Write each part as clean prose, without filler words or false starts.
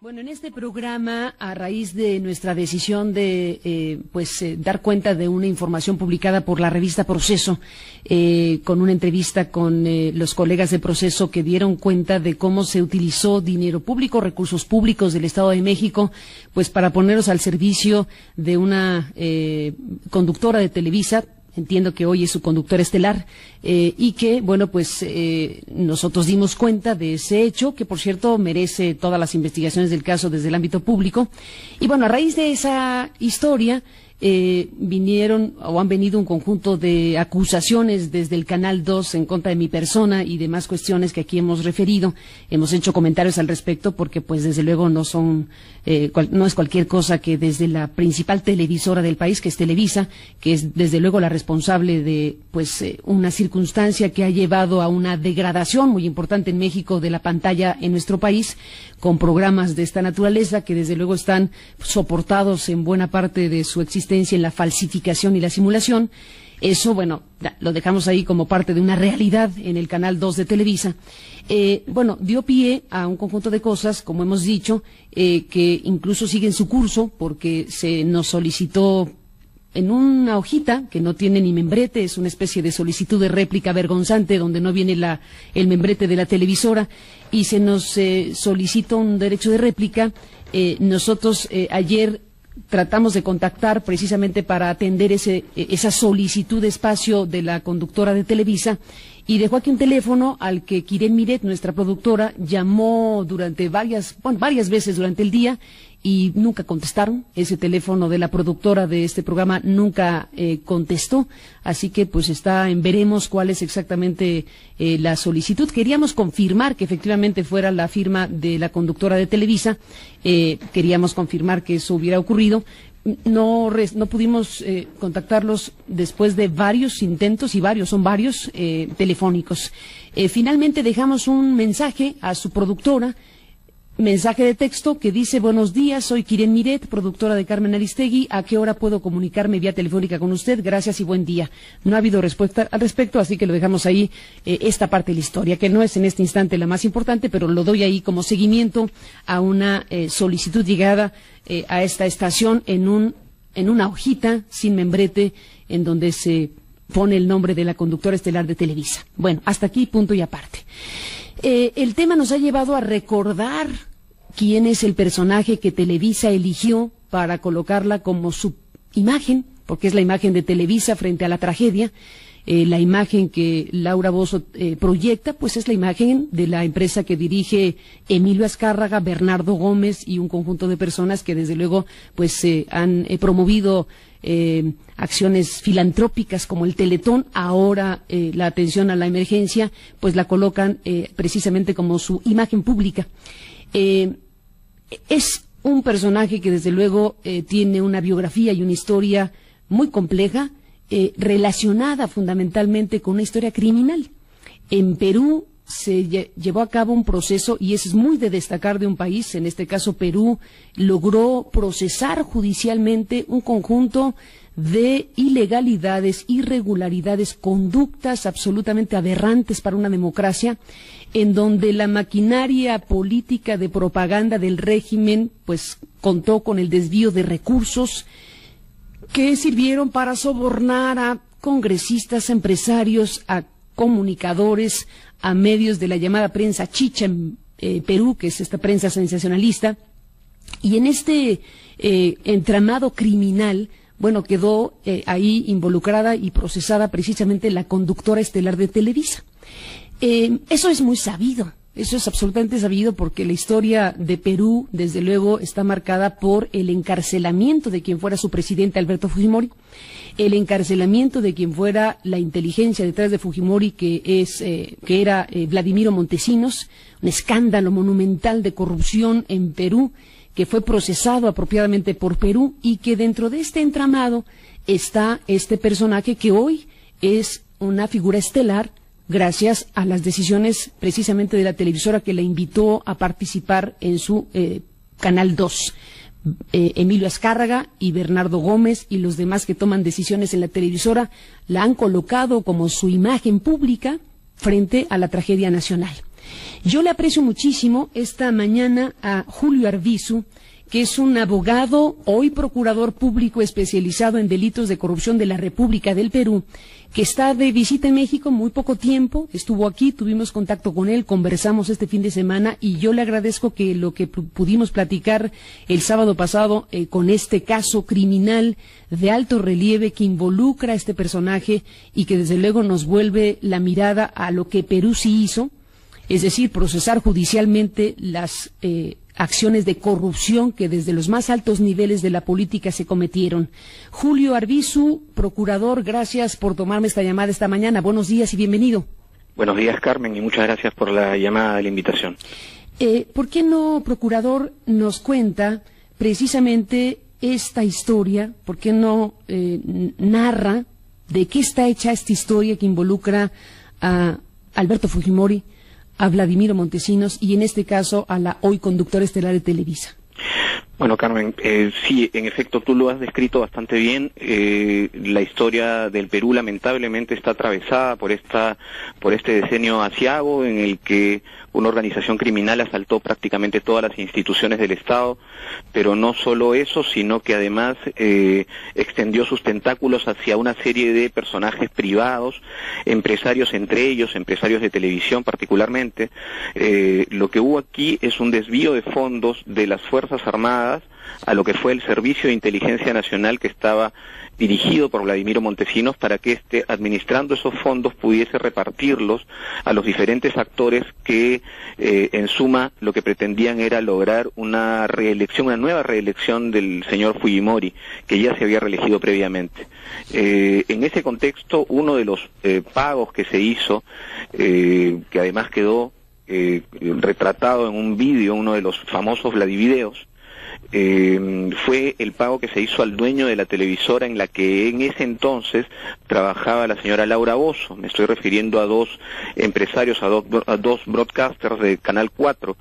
Bueno, en este programa, a raíz de nuestra decisión de dar cuenta de una información publicada por la revista Proceso, con una entrevista con los colegas de Proceso que dieron cuenta de cómo se utilizó dinero público, recursos públicos del Estado de México, pues para ponerlos al servicio de una conductora de Televisa. Entiendo que hoy es su conductora estelar, y que, bueno, pues nosotros dimos cuenta de ese hecho, que por cierto merece todas las investigaciones del caso desde el ámbito público. Y bueno, a raíz de esa historia, vinieron o han venido un conjunto de acusaciones desde el Canal 2 en contra de mi persona y demás cuestiones que aquí hemos referido. Hemos hecho comentarios al respecto porque, pues, desde luego no es cualquier cosa que desde la principal televisora del país, que es Televisa, que es desde luego la responsable de, una circunstancia que ha llevado a una degradación muy importante en México de la pantalla en nuestro país, con programas de esta naturaleza que desde luego están soportados en buena parte de su existencia en la falsificación y la simulación. Eso, bueno, lo dejamos ahí como parte de una realidad en el Canal 2 de Televisa. Dio pie a un conjunto de cosas, como hemos dicho, que incluso siguen su curso, porque se nos solicitó en una hojita que no tiene ni membrete, es una especie de solicitud de réplica vergonzante donde no viene el membrete de la televisora, y se nos solicita un derecho de réplica. Nosotros ayer tratamos de contactar precisamente para atender esa solicitud de espacio de la conductora de Televisa, y dejó aquí un teléfono al que Kiren Miret, nuestra productora, llamó durante varias veces durante el día y nunca contestaron. Ese teléfono de la productora de este programa nunca contestó, así que pues está en veremos cuál es exactamente la solicitud. Queríamos confirmar que efectivamente fuera la firma de la conductora de Televisa, queríamos confirmar que eso hubiera ocurrido. No pudimos contactarlos después de varios intentos, y son varios telefónicos. Finalmente dejamos un mensaje a su productora, mensaje de texto que dice: buenos días, soy Kiren Miret, productora de Carmen Aristegui. ¿A qué hora puedo comunicarme vía telefónica con usted? Gracias y buen día. No ha habido respuesta al respecto, así que lo dejamos ahí, esta parte de la historia, que no es en este instante la más importante, pero lo doy ahí como seguimiento a una solicitud llegada a esta estación en una hojita sin membrete, en donde se pone el nombre de la conductora estelar de Televisa. Bueno, hasta aquí, punto y aparte. El tema nos ha llevado a recordar quién es el personaje que Televisa eligió para colocarla como su imagen, porque es la imagen de Televisa frente a la tragedia. La imagen que Laura Bozzo proyecta, pues es la imagen de la empresa que dirige Emilio Azcárraga, Bernardo Gómez y un conjunto de personas que desde luego pues han promovido acciones filantrópicas como el Teletón. Ahora la atención a la emergencia pues la colocan precisamente como su imagen pública. Es un personaje que desde luego tiene una biografía y una historia muy compleja, relacionada fundamentalmente con una historia criminal. En Perú se llevó a cabo un proceso, y es muy de destacar de un país, en este caso Perú, logró procesar judicialmente un conjunto de ilegalidades, irregularidades, conductas absolutamente aberrantes para una democracia, en donde la maquinaria política de propaganda del régimen pues contó con el desvío de recursos que sirvieron para sobornar a congresistas, empresarios, a comunicadores, a medios de la llamada prensa chicha en Perú, que es esta prensa sensacionalista. Y en este entramado criminal, bueno, quedó ahí involucrada y procesada precisamente la conductora estelar de Televisa. Eso es muy sabido. Eso es absolutamente sabido, porque la historia de Perú, desde luego, está marcada por el encarcelamiento de quien fuera su presidente, Alberto Fujimori, el encarcelamiento de quien fuera la inteligencia detrás de Fujimori, que era Vladimiro Montesinos, un escándalo monumental de corrupción en Perú, que fue procesado apropiadamente por Perú, y que dentro de este entramado está este personaje que hoy es una figura estelar, gracias a las decisiones precisamente de la televisora que la invitó a participar en su Canal 2. Emilio Azcárraga y Bernardo Gómez y los demás que toman decisiones en la televisora la han colocado como su imagen pública frente a la tragedia nacional. Yo le aprecio muchísimo esta mañana a Julio Arbizu, que es un abogado, hoy procurador público especializado en delitos de corrupción de la República del Perú, que está de visita en México muy poco tiempo, estuvo aquí, tuvimos contacto con él, conversamos este fin de semana y yo le agradezco que lo que pudimos platicar el sábado pasado con este caso criminal de alto relieve que involucra a este personaje y que desde luego nos vuelve la mirada a lo que Perú sí hizo, es decir, procesar judicialmente las acciones de corrupción que desde los más altos niveles de la política se cometieron. Julio Arbizu, procurador, gracias por tomarme esta llamada esta mañana. Buenos días y bienvenido. Buenos días, Carmen, y muchas gracias por la llamada de la invitación. ¿Por qué no, procurador, nos cuenta precisamente esta historia? ¿Por qué no narra de qué está hecha esta historia que involucra a Alberto Fujimori, a Vladimiro Montesinos y en este caso a la hoy conductora estelar de Televisa? Bueno, Carmen, sí, en efecto tú lo has descrito bastante bien. La historia del Perú lamentablemente está atravesada por este decenio aciago en el que una organización criminal asaltó prácticamente todas las instituciones del Estado, pero no solo eso, sino que además extendió sus tentáculos hacia una serie de personajes privados, empresarios entre ellos, empresarios de televisión particularmente. Lo que hubo aquí es un desvío de fondos de las Fuerzas Armadas a lo que fue el Servicio de Inteligencia Nacional que estaba dirigido por Vladimiro Montesinos para que administrando esos fondos pudiese repartirlos a los diferentes actores que en suma lo que pretendían era lograr una nueva reelección del señor Fujimori, que ya se había reelegido previamente. En ese contexto, uno de los pagos que se hizo, que además quedó retratado en un vídeo, uno de los famosos Vladivideos, fue el pago que se hizo al dueño de la televisora en la que en ese entonces trabajaba la señora Laura Bozzo. Me estoy refiriendo a dos empresarios, a dos broadcasters de Canal 4.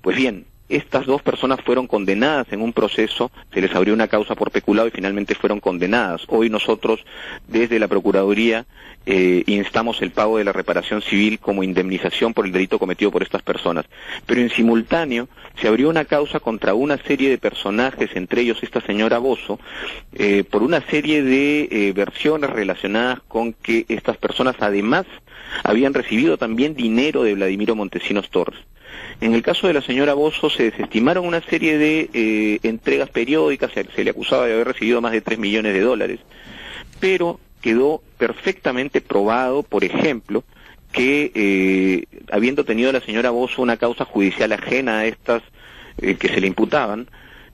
Pues bien, estas dos personas fueron condenadas en un proceso, se les abrió una causa por peculado y finalmente fueron condenadas. Hoy nosotros, desde la Procuraduría, instamos el pago de la reparación civil como indemnización por el delito cometido por estas personas. Pero en simultáneo se abrió una causa contra una serie de personajes, entre ellos esta señora Bozzo, por una serie de versiones relacionadas con que estas personas además habían recibido también dinero de Vladimiro Montesinos Torres. En el caso de la señora Bozzo se desestimaron una serie de entregas periódicas, se le acusaba de haber recibido más de $3 millones, pero quedó perfectamente probado, por ejemplo, que habiendo tenido la señora Bozzo una causa judicial ajena a estas que se le imputaban,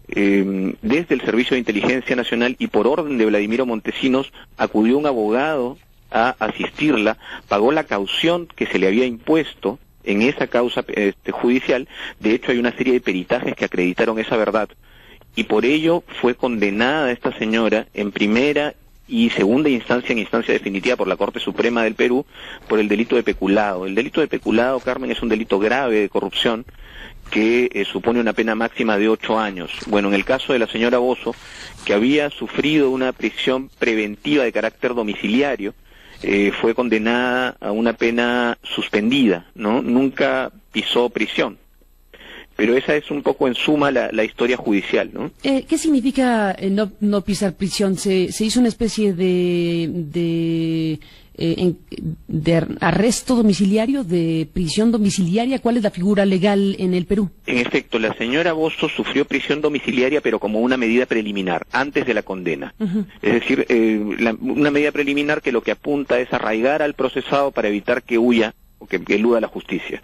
desde el Servicio de Inteligencia Nacional y por orden de Vladimiro Montesinos, acudió un abogado a asistirla, pagó la caución que se le había impuesto en esa causa judicial. De hecho hay una serie de peritajes que acreditaron esa verdad y por ello fue condenada esta señora en primera y segunda instancia, en instancia definitiva por la Corte Suprema del Perú, por el delito de peculado. El delito de peculado, Carmen, es un delito grave de corrupción que supone una pena máxima de 8 años. Bueno, en el caso de la señora Bozzo, que había sufrido una prisión preventiva de carácter domiciliario, fue condenada a una pena suspendida, ¿no? Nunca pisó prisión. Pero esa es un poco en suma la historia judicial, ¿no? ¿Qué significa no pisar prisión? ¿Se hizo una especie de arresto domiciliario, de prisión domiciliaria? ¿Cuál es la figura legal en el Perú? En efecto, la señora Bozzo sufrió prisión domiciliaria, pero como una medida preliminar, antes de la condena. Es decir, una medida preliminar que lo que apunta es arraigar al procesado para evitar que huya o que eluda la justicia.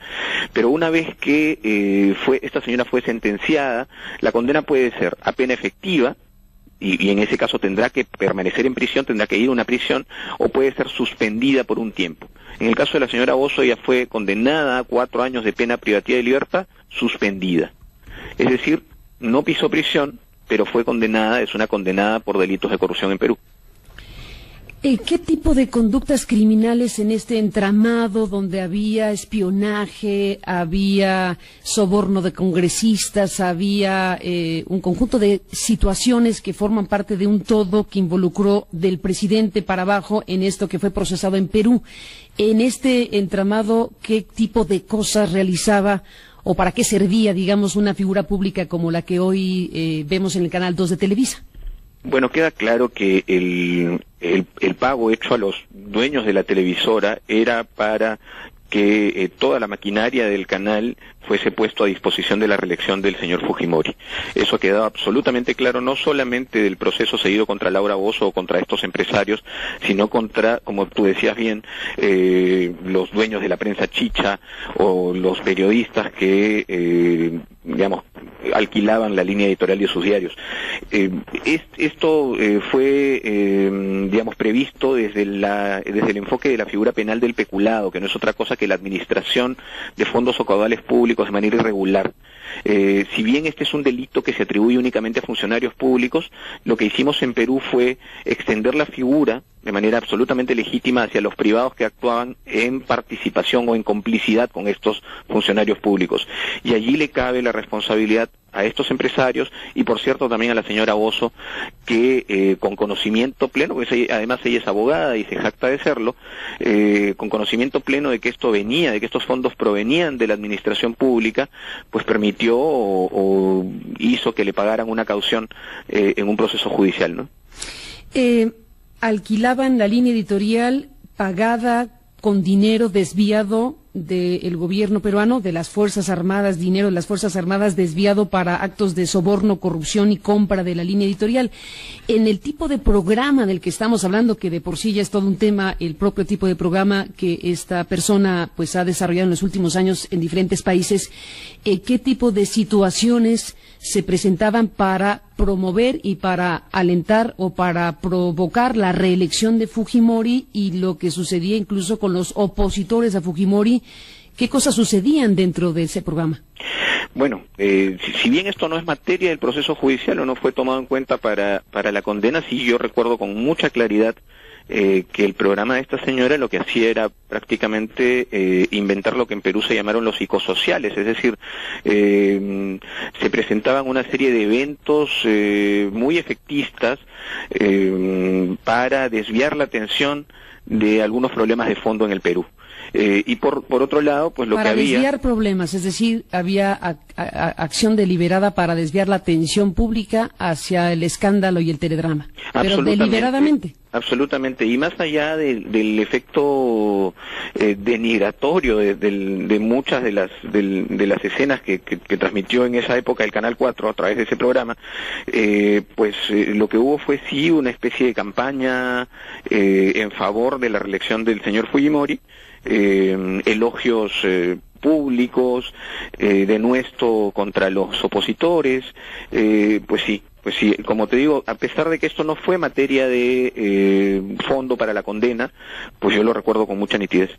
Pero una vez que esta señora fue sentenciada, la condena puede ser a pena efectiva, y en ese caso tendrá que permanecer en prisión, tendrá que ir a una prisión, o puede ser suspendida por un tiempo. En el caso de la señora Bozzo, ella fue condenada a 4 años de pena privativa de libertad, suspendida. Es decir, no pisó prisión, pero fue condenada, es una condenada por delitos de corrupción en Perú. ¿Qué tipo de conductas criminales en este entramado donde había espionaje, había soborno de congresistas, había un conjunto de situaciones que forman parte de un todo que involucró del presidente para abajo en esto que fue procesado en Perú? En este entramado, ¿qué tipo de cosas realizaba o para qué servía, digamos, una figura pública como la que hoy vemos en el Canal 2 de Televisa? Bueno, queda claro que el pago hecho a los dueños de la televisora era para que toda la maquinaria del canal fuese puesto a disposición de la reelección del señor Fujimori. Eso ha quedado absolutamente claro, no solamente del proceso seguido contra Laura Bozzo o contra estos empresarios, sino contra, como tú decías bien, los dueños de la prensa chicha o los periodistas que, digamos, alquilaban la línea editorial de sus diarios. Esto fue, digamos, previsto desde el enfoque de la figura penal del peculado, que no es otra cosa que la administración de fondos o caudales públicos de manera irregular. Si bien este es un delito que se atribuye únicamente a funcionarios públicos, lo que hicimos en Perú fue extender la figura de manera absolutamente legítima hacia los privados que actuaban en participación o en complicidad con estos funcionarios públicos. Y allí le cabe la responsabilidad a estos empresarios y, por cierto, también a la señora Bozzo, que con conocimiento pleno, porque además ella es abogada y se jacta de serlo, con conocimiento pleno de que esto venía, de que estos fondos provenían de la administración pública, pues permitió o hizo que le pagaran una caución en un proceso judicial, ¿no? Alquilaban la línea editorial pagada con dinero desviado del gobierno peruano, de las Fuerzas Armadas, dinero de las Fuerzas Armadas desviado para actos de soborno, corrupción y compra de la línea editorial. En el tipo de programa del que estamos hablando, que de por sí ya es todo un tema, el propio tipo de programa que esta persona pues ha desarrollado en los últimos años en diferentes países, ¿qué tipo de situaciones se presentaban para promover y para alentar o para provocar la reelección de Fujimori y lo que sucedía incluso con los opositores a Fujimori? ¿Qué cosas sucedían dentro de ese programa? Bueno, si bien esto no es materia del proceso judicial o no fue tomado en cuenta para la condena, sí yo recuerdo con mucha claridad que el programa de esta señora lo que hacía era prácticamente inventar lo que en Perú se llamaron los psicosociales, es decir, se presentaban una serie de eventos muy efectistas para desviar la atención de algunos problemas de fondo en el Perú. Y por otro lado, pues lo que había... Para desviar problemas, es decir, había acción deliberada para desviar la atención pública hacia el escándalo y el teledrama. Pero deliberadamente. Absolutamente, y más allá del efecto denigratorio de muchas de las escenas que transmitió en esa época el Canal 4 a través de ese programa, lo que hubo fue sí una especie de campaña en favor de la reelección del señor Fujimori, elogios públicos, denuesto contra los opositores, pues sí, como te digo, a pesar de que esto no fue materia de fondo para la condena, pues yo lo recuerdo con mucha nitidez.